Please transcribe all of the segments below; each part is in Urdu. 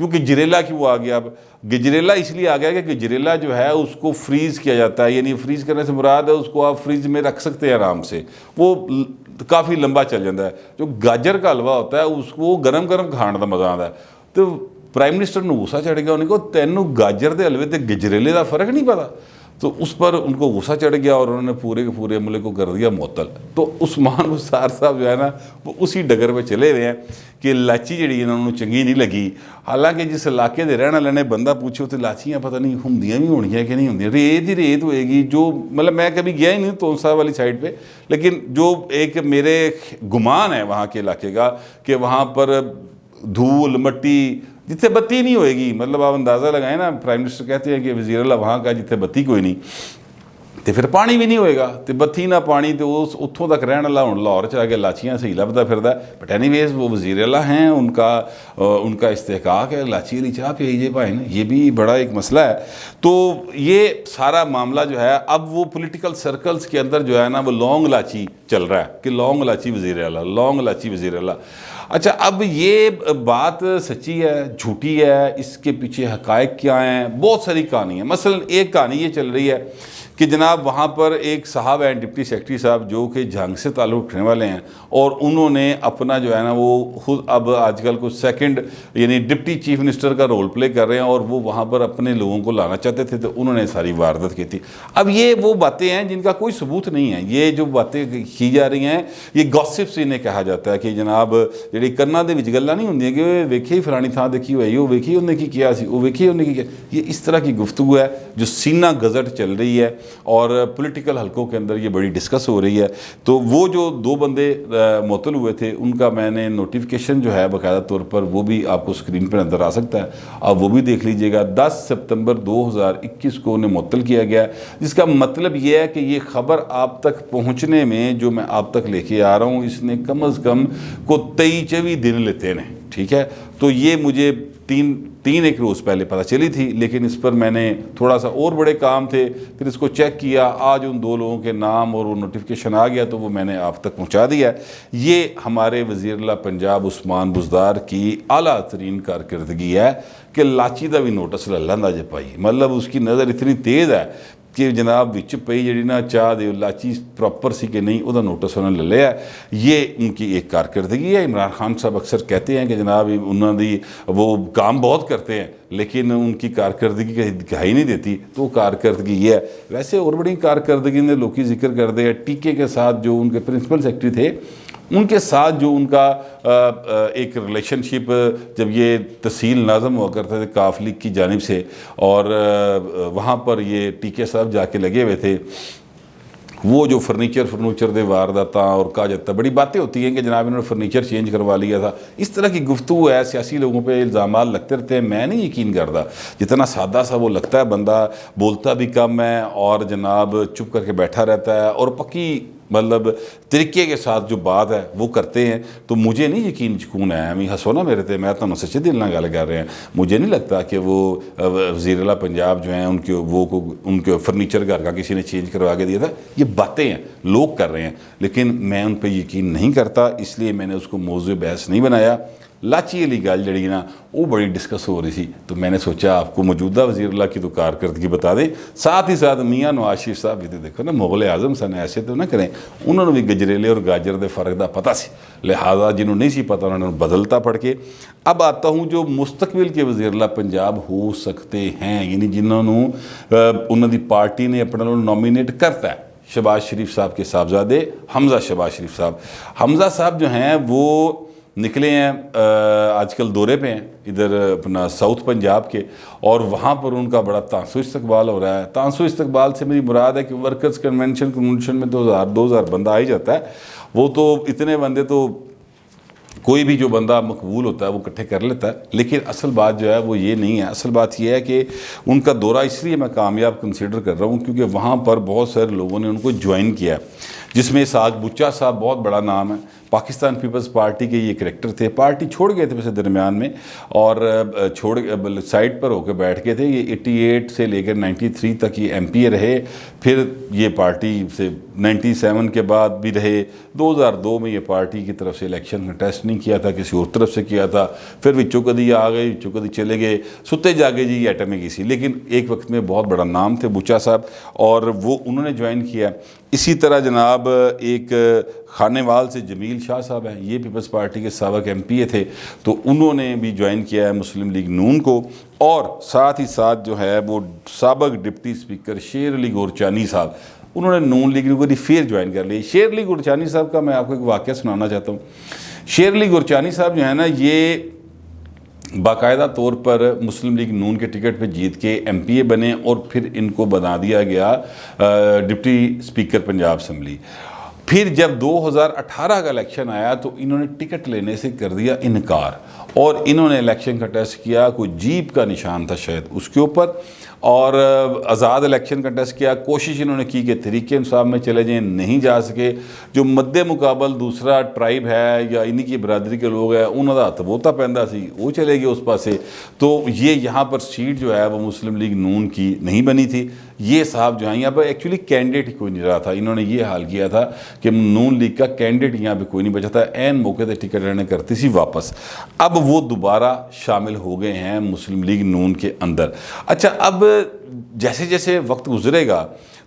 کیونکہ گجریلا کی وہ آ گیا. اب گجریلا اس لیے آ گیا کہ گجریلا جو ہے اس کو فریز کیا جاتا ہے, یعنی فریز کرنے سے مراد ہے اس کو آپ فریز میں رکھ سکتے ہیں آرام سے, وہ کافی لمبا چل جاتا ہے. جو گاجر کا حلوہ ہوتا ہے اس کو گرم گرم کھان کا مزہ آتا ہے. تو پرائم منسٹر نو غصہ چڑھ گیا, انہیں کو تینوں گاجر دے حلوے تے گجریلے کا فرق نہیں پتا. تو اس پر ان کو غصہ چڑھ گیا اور انہوں نے پورے کے پورے عملے کو کر دیا معطل. تو عثمان وسار صاحب جو ہے نا وہ اسی ڈگر پہ چلے ہوئے ہیں کہ لاچی جڑی انہوں نے چنگی نہیں لگی. حالانکہ جس علاقے دے رہنے والے نے بندہ پوچھو تو لاچیاں پتہ نہیں ہوندیاں بھی ہونیاں کہ نہیں ہوندیاں, ریت ہی ریت ہوئے گی. جو مطلب میں کبھی گیا ہی نہیں تونسا والی سائڈ پہ, لیکن جو ایک میرے گمان ہے وہاں کے علاقے کا کہ وہاں پر دھول مٹی جتنے بتی نہیں ہوئے گی, مطلب آپ اندازہ لگائیں نا, پرائم منسٹر کہتے ہیں کہ وزیر اللہ وہاں کا جتنے بتی کوئی نہیں تو پھر پانی بھی نہیں ہوئے گا, تو بتی نہ پانی تو اس اتھوں تک رہن والا ہوں لاہور چ آ کے لاچیاں صحیح لبدا پھردا. بٹ اینی ویز وہ وزیر اللہ ہیں, ان کا استحقاق ہے, لاچی والی چاہ پی جائے بھائی نا, یہ بھی بڑا ایک مسئلہ ہے. تو یہ سارا معاملہ جو ہے اب وہ پولیٹیکل سرکلز کے اندر جو ہے نا وہ لونگ لاچی چل رہا ہے کہ لونگ لاچی وزیر اللہ, لونگ لاچی وزیر اللہ. اچھا اب یہ بات سچی ہے جھوٹی ہے, اس کے پیچھے حقائق کیا ہیں؟ بہت ساری کہانی ہیں. مثلا ایک کہانی یہ چل رہی ہے کہ جناب وہاں پر ایک صاحب ہیں ڈپٹی سیکرٹری صاحب جو کہ جھنگ سے تعلق رکھنے والے ہیں, اور انہوں نے اپنا جو ہے نا وہ خود اب آج کل کو سیکنڈ یعنی ڈپٹی چیف منسٹر کا رول پلے کر رہے ہیں, اور وہ وہاں پر اپنے لوگوں کو لانا چاہتے تھے تو انہوں نے ساری واردات کی تھی. اب یہ وہ باتیں ہیں جن کا کوئی ثبوت نہیں ہے. یہ جو باتیں کی جا رہی ہیں یہ گاسپس انہیں کہا جاتا ہے کہ جناب جڑی کناں دے وچ گلاں نہیں ہوندیاں کہ ویکھی فلانی تھاں دیکھی ہوئی, وہ ویکھی انہیں کی کیا سی, وہ ویکھی انہیں کی کیا. یہ اس طرح کی گفتگو ہے جو سینہ گزٹ چل رہی ہے اور پولیٹیکل حلقوں کے اندر یہ بڑی ڈسکس ہو رہی ہے. تو وہ جو دو بندے معطل ہوئے تھے ان کا میں نے نوٹیفیکیشن جو ہے باقاعدہ طور پر وہ بھی آپ کو اسکرین پر نظر آ سکتا ہے, آپ وہ بھی دیکھ لیجئے گا. 10 ستمبر 2021 کو انہیں معطل کیا گیا, جس کا مطلب یہ ہے کہ یہ خبر آپ تک پہنچنے میں جو میں آپ تک لے کے آ رہا ہوں اس نے کم از کم کو 23-24 دن لیتے ہیں. ٹھیک ہے, تو یہ مجھے تین ایک روز پہلے پتہ چلی تھی, لیکن اس پر میں نے تھوڑا سا اور بڑے کام تھے, پھر اس کو چیک کیا, آج ان دو لوگوں کے نام اور وہ نوٹیفیکیشن آ گیا تو وہ میں نے آپ تک پہنچا دیا. یہ ہمارے وزیر اللہ پنجاب عثمان بزدار کی اعلیٰ ترین کارکردگی ہے کہ لاچی دا بھی نوٹس لے جے پائی, مطلب اس کی نظر اتنی تیز ہے کہ جناب وچ پئی جڑی نا چاہ دے لاچی پراپر سی کہ نہیں, وہ نوٹس انہوں نے لے لیا. یہ ان کی ایک کارکردگی ہے. عمران خان صاحب اکثر کہتے ہیں کہ جناب انہوں دی وہ کام بہت کرتے ہیں لیکن ان کی کارکردگی کا دکھائی نہیں دیتی, تو کارکردگی یہ ہے. ویسے اور بڑی کارکردگی نے لوکی ذکر کر دے, ٹیکے کے ساتھ جو ان کے پرنسپل سیکرٹری تھے ان کے ساتھ جو ان کا ایک ریلیشن شپ, جب یہ تحصیل ناظم ہوا کرتے تھے کاف لیگ کی جانب سے, اور وہاں پر یہ ٹیکے صاحب جا کے لگے ہوئے تھے, وہ جو فرنیچر دے وارداتاں اور کہا جاتا ہے بڑی باتیں ہوتی ہیں کہ جناب انہوں نے فرنیچر چینج کروا لیا تھا. اس طرح کی گفتگو ہے, سیاسی لوگوں پہ الزامات لگتے رہتے ہیں. میں نہیں یقین کرتا, جتنا سادہ سا وہ لگتا ہے, بندہ بولتا بھی کم ہے اور جناب چپ کر کے بیٹھا رہتا ہے اور پکی مطلب طریقے کے ساتھ جو بات ہے وہ کرتے ہیں. تو مجھے نہیں یقین چکون ہے, ہمیں ہسو نا میرے تے, میں تو سچے دل نہ گل کر رہے ہیں. مجھے نہیں لگتا کہ وہ وزیر اعلیٰ پنجاب جو ہیں ان کے فرنیچر گھر کا کسی نے چینج کروا کے دیا تھا. یہ باتیں ہیں, لوگ کر رہے ہیں, لیکن میں ان پہ یقین نہیں کرتا, اس لیے میں نے اس کو موضوع بحث نہیں بنایا. لاچی علی گل جڑی نا وہ بڑی ڈسکس ہو رہی تھی, تو میں نے سوچا آپ کو موجودہ وزیر اللہ کی تو کارکردگی بتا دیں, ساتھ ہی ساتھ میاں نواز شریف صاحب بھی تو دیکھو نا مغل اعظم سن, ایسے تو نہ کریں. انہوں نے بھی گجریلے اور گاجر دے فرق دا پتہ سی, لہٰذا جنہوں نہیں سی پتہ انہوں نے بدلتا پڑھ کے. اب آتا ہوں جو مستقبل کے وزیر اللہ پنجاب ہو سکتے ہیں, یعنی جنہوں انہوں دی پارٹی نے اپنا نامینیٹ کرتا ہے. شہباز شریف صاحب کے صاحبزادے حمزہ شہباز شریف صاحب. حمزہ صاحب جو ہیں وہ نکلے ہیں آج کل دورے پہ ہیں ادھر اپنا ساؤتھ پنجاب کے, اور وہاں پر ان کا بڑا تانسو استقبال ہو رہا ہے. تانسو استقبال سے میری مراد ہے کہ ورکرز کنونشن میں 2000 بندہ آ ہی جاتا ہے. وہ تو اتنے بندے تو کوئی بھی جو بندہ مقبول ہوتا ہے وہ اکٹھے کر لیتا ہے, لیکن اصل بات جو ہے وہ یہ نہیں ہے. اصل بات یہ ہے کہ ان کا دورہ اس لیے میں کامیاب کنسیڈر کر رہا ہوں کیونکہ وہاں پر بہت سارے لوگوں نے ان کو جوائن کیا ہے, جس میں اسحاق بچا صاحب بہت بڑا نام ہے. پاکستان پیپلز پارٹی کے یہ کریکٹر تھے, پارٹی چھوڑ گئے تھے ویسے درمیان میں, اور سائٹ پر ہو کے بیٹھ گئے تھے. یہ 88 سے لے کر 93 تک یہ ایم پی اے رہے, پھر یہ پارٹی سے 97 کے بعد بھی رہے. 2002 میں یہ پارٹی کی طرف سے الیکشن کنٹیسٹ نہیں کیا تھا, کسی اور طرف سے کیا تھا, پھر وچوں کدی آ گئے, وچوں کدی چلے گئے, ستے جاگے جی ایٹم میں کی سی, لیکن ایک وقت میں بہت بڑا نام تھے بچا صاحب, اور وہ انہوں نے جوائن کیا. اسی طرح جناب ایک خانے وال سے جمیل شاہ صاحب ہیں, یہ پیپلز پارٹی کے سابق ایم پی اے تھے, تو انہوں نے بھی جوائن کیا ہے مسلم لیگ نون کو. اور ساتھ ہی ساتھ جو ہے وہ سابق ڈپٹی اسپیکر شیر علی گورچانی صاحب, انہوں نے نون لیگ کو پھر جوائن کر لی. شیر علی گورچانی صاحب کا میں آپ کو ایک واقعہ سنانا چاہتا ہوں. شیر علی گورچانی صاحب جو ہے نا, یہ باقاعدہ طور پر مسلم لیگ نون کے ٹکٹ پہ جیت کے ایم پی اے بنے, اور پھر ان کو بنا دیا گیا ڈپٹی اسپیکر پنجاب اسمبلی. پھر جب 2018 کا الیکشن آیا تو انہوں نے ٹکٹ لینے سے کر دیا انکار, اور انہوں نے الیکشن کا ٹیسٹ کیا, کوئی جیپ کا نشان تھا شاید اس کے اوپر, اور آزاد الیکشن کا ٹیسٹ کیا. کوشش انہوں نے کی کہ تحریک انصاف میں چلے جائیں, نہیں جا سکے. جو مد مقابل دوسرا ٹرائب ہے یا انہی کی برادری کے لوگ ہیں, انہوں کا ہاتھ بوتا پہندا سی, وہ چلے گئے اس پاسے. تو یہ یہاں پر سیٹ جو ہے وہ مسلم لیگ نون کی نہیں بنی تھی. یہ صاحب جو ہیں یہاں پر ایکچولی کینڈیڈیٹ ہی کوئی نہیں رہا تھا, انہوں نے یہ حال کیا تھا کہ نون لیگ کا کینڈیڈیٹ یہاں پہ کوئی نہیں بچا تھا, عین موقع تے ٹکٹ لینے کرتی سی واپس. اب وہ دوبارہ شامل ہو گئے ہیں مسلم لیگ نون کے اندر. اچھا, اب جیسے جیسے وقت گزرے گا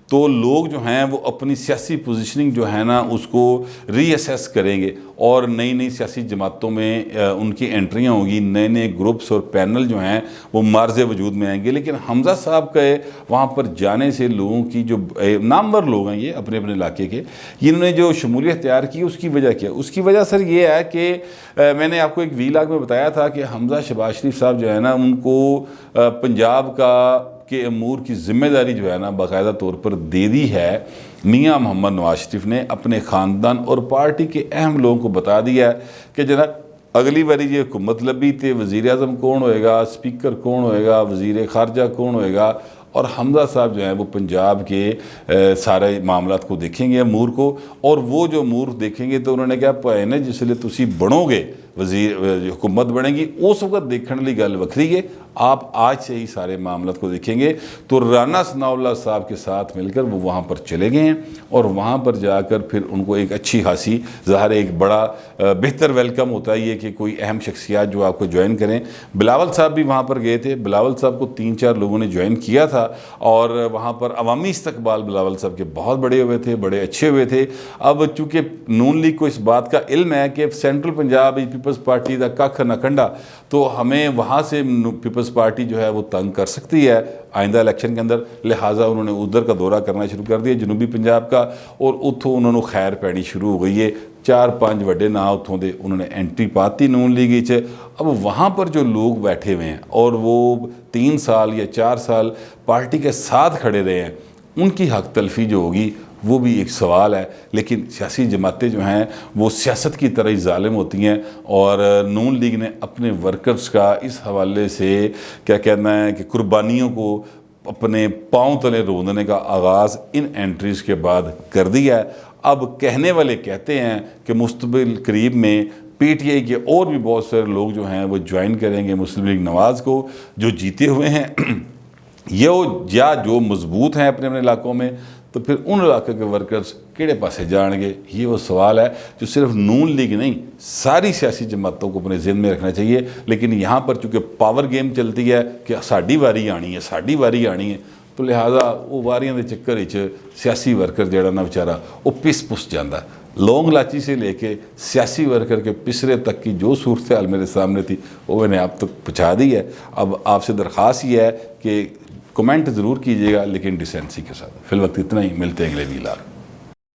تو لوگ جو ہیں وہ اپنی سیاسی پوزیشننگ جو ہے نا اس کو ری اسیس کریں گے, اور نئی نئی سیاسی جماعتوں میں ان کی انٹریاں ہوں گی, نئے نئے گروپس اور پینل جو ہیں وہ مارز وجود میں آئیں گے. لیکن حمزہ صاحب کے وہاں پر جانے سے لوگوں کی جو نامور لوگ ہیں یہ اپنے اپنے علاقے کے, انہوں نے جو شمولیت اختیار کی, اس کی وجہ کیا؟ اس کی وجہ سر یہ ہے کہ میں نے آپ کو ایک ویلاگ میں بتایا تھا کہ حمزہ شہباز شریف صاحب جو ہے نا, ان کو پنجاب کے امور کی ذمہ داری جو ہے نا باقاعدہ طور پر دے دی ہے میاں محمد نواز شریف نے. اپنے خاندان اور پارٹی کے اہم لوگوں کو بتا دیا ہے کہ جناب اگلی باری یہ حکومت لبی تے وزیر اعظم کون ہوئے گا, اسپیکر کون ہوئے گا, وزیر خارجہ کون ہوئے گا. اور حمزہ صاحب جو ہیں وہ پنجاب کے سارے معاملات کو دیکھیں گے, امور کو, اور وہ جو امور دیکھیں گے تو انہوں نے کہا پہنے جس لئے تسی بنو گے وزیر حکومت بنے گی, اس وقت دیکھنے لی گل وکری ہے. آپ آج سے ہی سارے معاملات کو دیکھیں گے. تو رانا ثناء اللہ صاحب کے ساتھ مل کر وہ وہاں پر چلے گئے ہیں, اور وہاں پر جا کر پھر ان کو ایک اچھی خاصی ظاہر ایک بڑا بہتر ویلکم ہوتا ہے یہ کہ کوئی اہم شخصیات جو آپ کو جوائن کریں. بلاول صاحب بھی وہاں پر گئے تھے, بلاول صاحب کو 3-4 لوگوں نے جوائن کیا تھا, اور وہاں پر عوامی استقبال بلاول صاحب کے بہت بڑے ہوئے تھے, بڑے اچھے ہوئے تھے. اب چونکہ نون لیگ کو اس بات کا علم ہے کہ سینٹرل پنجاب پیپلز پارٹی دا ککھ نہ کنڈا, تو ہمیں وہاں سے پیپلز پارٹی جو ہے وہ تنگ کر سکتی ہے آئندہ الیکشن کے اندر, لہٰذا انہوں نے ادھر کا دورہ کرنا شروع کر دیا جنوبی پنجاب کا, اور اتھوں انہوں نے خیر پیڑی شروع ہو گئی ہے. 4-5 وڈے نا اتھوں دے انہوں نے انٹری پاتی نون لیگ وچ. اب وہاں پر جو لوگ بیٹھے ہوئے ہیں اور وہ 3 سال یا 4 سال پارٹی کے ساتھ کھڑے رہے ہیں, ان کی حق تلفی جو ہوگی وہ بھی ایک سوال ہے. لیکن سیاسی جماعتیں جو ہیں وہ سیاست کی طرح ہی ظالم ہوتی ہیں, اور نون لیگ نے اپنے ورکرز کا اس حوالے سے کیا کہنا ہے کہ قربانیوں کو اپنے پاؤں تلے روندنے کا آغاز ان انٹریز کے بعد کر دیا ہے. اب کہنے والے کہتے ہیں کہ مستقبل قریب میں پی ٹی آئی کے اور بھی بہت سارے لوگ جو ہیں وہ جوائن کریں گے مسلم لیگ نواز کو, جو جیتے ہوئے ہیں یا جو مضبوط ہیں اپنے علاقوں میں. تو پھر ان علاقے کے ورکرز کیڑے پاسے جان گے, یہ وہ سوال ہے جو صرف نون لیگ نہیں ساری سیاسی جماعتوں کو اپنے ذہن میں رکھنا چاہیے. لیکن یہاں پر چونکہ پاور گیم چلتی ہے کہ ساڈی واری آنی ہے, تو لہٰذا وہ واریاں دے چکر وچ سیاسی ورکر جڑا نا بیچارہ وہ پس جاندہ. لونگ لاچی سے لے کے سیاسی ورکر کے پسرے تک کی جو صورتحال میرے سامنے تھی وہ میں نے آپ تک پہنچا دی ہے. اب آپ سے درخواست یہ ہے کہ کمنٹ ضرور کیجیے گا, لیکن ڈیسینسی کے ساتھ. فی الوقت اتنا ہی, ملتے ہیں اگلے ویلاگ.